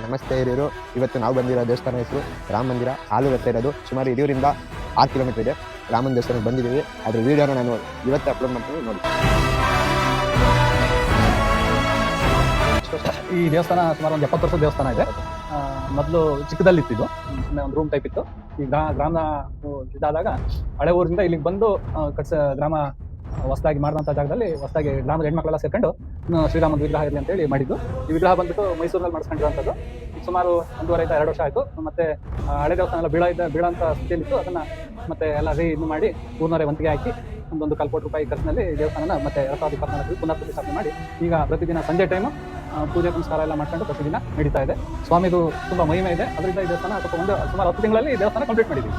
ನಮಸ್ತೆ ಹಿರಿಯರು, ಇವತ್ತು ನಾವು ಬಂದಿರೋ ದೇವಸ್ಥಾನ ಹೆಸರು ರಾಮ ಮಂದಿರ. ಹಾಲು ಬರ್ತಾ ಇರೋದು ಸುಮಾರು 5ರಿಂದ 6 ಕಿಲೋಮೀಟರ್ ಇದೆ. ರಾಮನ ದೇವಸ್ಥಾನಕ್ಕೆ ಬಂದಿದ್ದೀವಿ. ಅದ್ರ ವಿಡಿಯೋನ ನಾನು ಇವತ್ತು ಅಪ್ಲೋಡ್ ಮಾಡ್ತೀನಿ, ನೋಡಿ. ಈ ದೇವಸ್ಥಾನ ಸುಮಾರು ಒಂದು 70 ವರ್ಷದ ದೇವಸ್ಥಾನ ಇದೆ. ಮೊದಲು ಚಿಕ್ಕದಲ್ಲಿತ್ತಿದ್ದು, ಒಂದು ರೂಮ್ ಟೈಪ್ ಇತ್ತು. ಈ ಗ್ರಾಮ ಇದಾದಾಗ ಹಳೆ ಊರಿಂದ ಇಲ್ಲಿಗೆ ಬಂದು ಗ್ರಾಮ ಹೊಸದಾಗಿ ಮಾಡಿದಂಥ ಜಾಗದಲ್ಲಿ ಹೊಸದಾಗಿ ಗ್ರಾಮದ ಹೆಣ್ಮಕ್ಳೆಲ್ಲ ಸೇರ್ಕೊಂಡು ಶ್ರೀರಾಮನ ವಿಗ್ರಹ ಇರಲಿ ಅಂತೇಳಿ ಮಾಡಿದ್ದು. ಈ ವಿಗ್ರಹ ಬಂದ್ಬಿಟ್ಟು ಮೈಸೂರಿನಲ್ಲಿ ಮಾಡಿಸ್ಕೊಂಡಿರೋಂಥದ್ದು. ಸುಮಾರು 1.5-2 ವರ್ಷ ಆಯಿತು. ಮತ್ತೆ ಹಳೆ ದೇವಸ್ಥಾನ ಎಲ್ಲ ಬೀಳೋಂಥ ಸ್ಥಿತಿಯಲ್ಲಿತ್ತು. ಅದನ್ನು ಮತ್ತೆ ಎಲ್ಲ ಇದು ಮಾಡಿ ಊರಿನವರೇ ವಂತಿಗೆ ಹಾಕಿ ಒಂದು ₹1 ಕೋಟಿ ರೂಪಾಯಿ ಖರ್ಚಿನಲ್ಲಿ ದೇವಸ್ಥಾನ ಮತ್ತೆ 2024 ಪುನರ್ ಪ್ರತಿಷ್ಠಾಪನೆ ಮಾಡಿ ಈಗ ಪ್ರತಿದಿನ ಸಂಜೆ ಟೈಮು ಪೂಜೆ ಪುನಸ್ಕಾರ ಎಲ್ಲ ಮಾಡ್ಕೊಂಡು ಪ್ರತಿದಿನ ನಡೀತಾ ಇದೆ. ಸ್ವಾಮಿದು ತುಂಬ ಮಹಿಮೆ ಇದೆ. ಅದರಿಂದ ಈ ದೇವಸ್ಥಾನ ಸುಮಾರು 10 ತಿಂಗಳಲ್ಲಿ ಈ ದೇವಸ್ಥಾನ ಕಂಪ್ಲೀಟ್ ಮಾಡಿದ್ದೀವಿ.